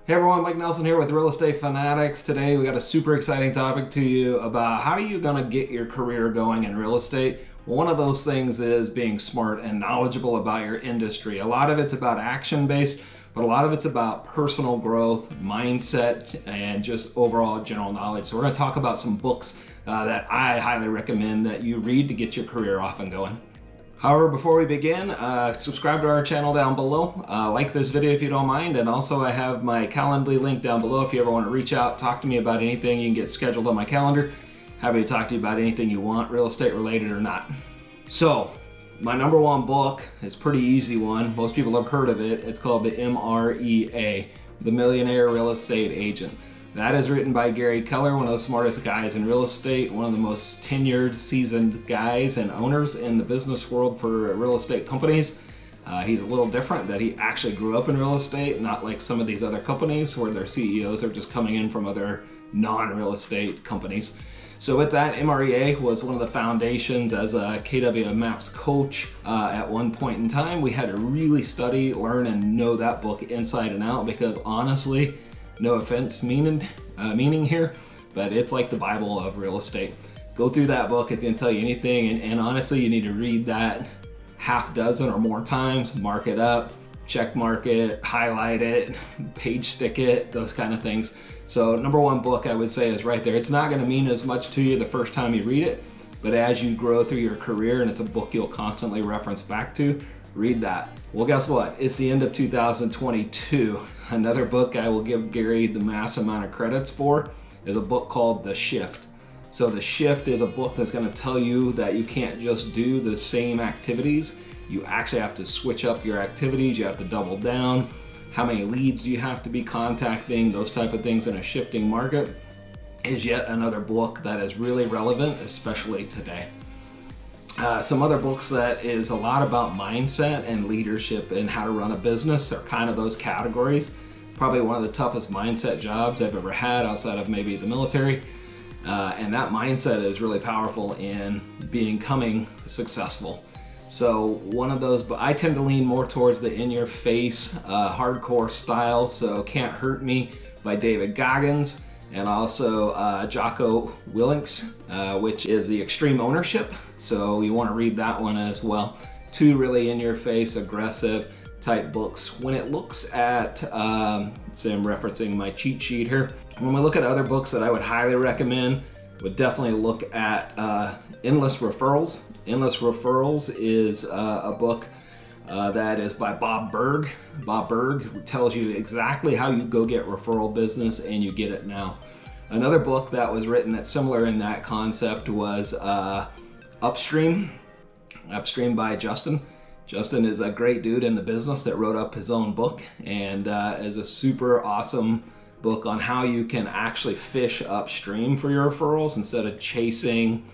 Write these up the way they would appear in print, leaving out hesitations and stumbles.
Hey everyone, Mike Nelson here with Real Estate Fanatics. Today we got a super exciting topic to you about how are you going to get your career going in real estate. Well, one of those things is being smart and knowledgeable about your industry. A lot of it's about action-based, but a lot of it's about personal growth, mindset, and just overall general knowledge. So we're going to talk about some books that I highly recommend that you read to get your career off and going. However, before we begin, subscribe to our channel down below, like this video if you don't mind, and also I have my Calendly link down below if you ever want to reach out, talk to me about anything. You can get scheduled on my calendar. Happy to talk to you about anything you want, real estate related or not. So, my number one book is a pretty easy one. Most people have heard of it. It's called the MREA, the Millionaire Real Estate Agent. That is written by Gary Keller, one of the smartest guys in real estate, one of the most tenured, seasoned guys and owners in the business world for real estate companies. He's a little different that he actually grew up in real estate, not like some of these other companies where their CEOs are just coming in from other non-real estate companies. So with that, MREA was one of the foundations as a KW Maps coach. At one point in time, we had to really study, learn, and know that book inside and out because honestly, no offense meaning here, but it's like the Bible of real estate. Go through that book, it's gonna tell you anything, and honestly, you need to read that half dozen or more times, mark it up, check mark it, highlight it, page stick it, those kind of things. So number one book I would say is right there. It's not gonna mean as much to you the first time you read it, but as you grow through your career and it's a book you'll constantly reference back to, read that. Well, guess what? It's the end of 2022. Another book I will give Gary the mass amount of credits for is a book called The Shift. So The Shift is a book that's going to tell you that you can't just do the same activities. You actually have to switch up your activities. You have to double down. How many leads do you have to be contacting? Those type of things in a shifting market is yet another book that is really relevant, especially today. Some other books that is a lot about mindset and leadership and how to run a business are kind of those categories. Probably one of the toughest mindset jobs I've ever had outside of maybe the military. And that mindset is really powerful in becoming successful. So one of those, but I tend to lean more towards the in-your-face, hardcore style. So Can't Hurt Me by David Goggins. And also Jocko, Willink, which is the extreme ownership. So you want to read that one as well. Two really in-your-face, aggressive type books. When it looks at, say I'm referencing my cheat sheet here. When we look at other books that I would highly recommend, would definitely look at Endless Referrals. Endless Referrals is a book that is by Bob Burg. Bob Burg tells you exactly how you go get referral business and you get it now. Another book that was written that's similar in that concept was Upstream by Justin. Justin is a great dude in the business that wrote up his own book and is a super awesome book on how you can actually fish upstream for your referrals instead of chasing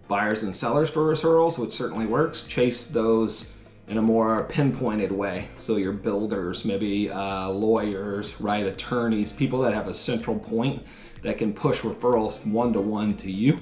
buyers and sellers for referrals, which certainly works. Chase those in a more pinpointed way. So your builders, maybe lawyers, right, attorneys, people that have a central point that can push referrals one-to-one to you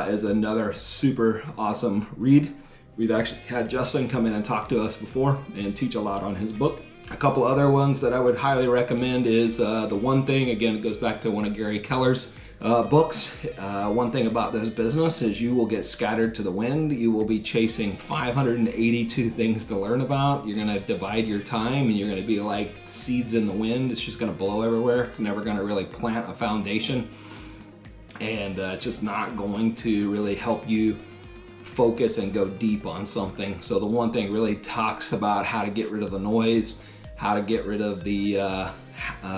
is another super awesome read. We've actually had Justin come in and talk to us before and teach a lot on his book. A couple other ones that I would highly recommend is The One Thing. Again, it goes back to one of Gary Keller's books. One thing about this business is you will get scattered to the wind. You will be chasing 582 things to learn about. You're gonna divide your time and you're gonna be like seeds in the wind. It's just gonna blow everywhere. It's never gonna really plant a foundation and it's just not going to really help you focus and go deep on something. So The One Thing really talks about how to get rid of the noise, how to get rid of the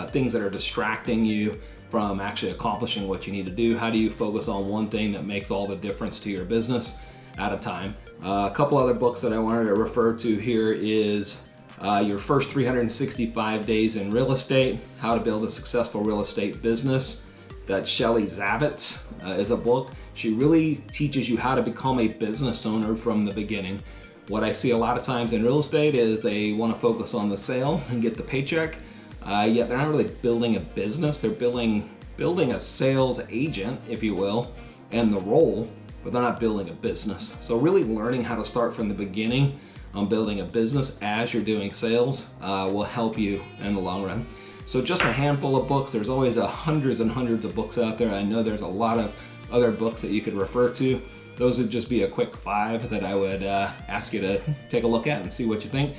things that are distracting you from actually accomplishing what you need to do. How do you focus on one thing that makes all the difference to your business at a time? A couple other books that I wanted to refer to here is Your First 365 Days in Real Estate, How to Build a Successful Real Estate Business. That Shelley Zavitz is a book. She really teaches you how to become a business owner from the beginning. What I see a lot of times in real estate is they want to focus on the sale and get the paycheck. Yet they're not really building a business. They're building a sales agent, if you will, and the role, but they're not building a business. So really learning how to start from the beginning on building a business as you're doing sales will help you in the long run. So just a handful of books. There's always hundreds and hundreds of books out there. I know there's a lot of other books that you could refer to. Those would just be a quick 5 that I would ask you to take a look at and see what you think.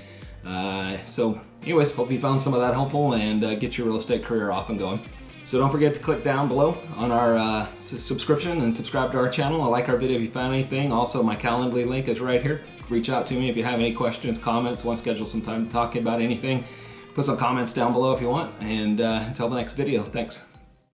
So anyways, hope you found some of that helpful and get your real estate career off and going. So don't forget to click down below on our subscription and subscribe to our channel. I like our video if you found anything. Also, my Calendly link is right here. Reach out to me if you have any questions, comments, want to schedule some time talking about anything. Put some comments down below if you want. And until the next video, thanks.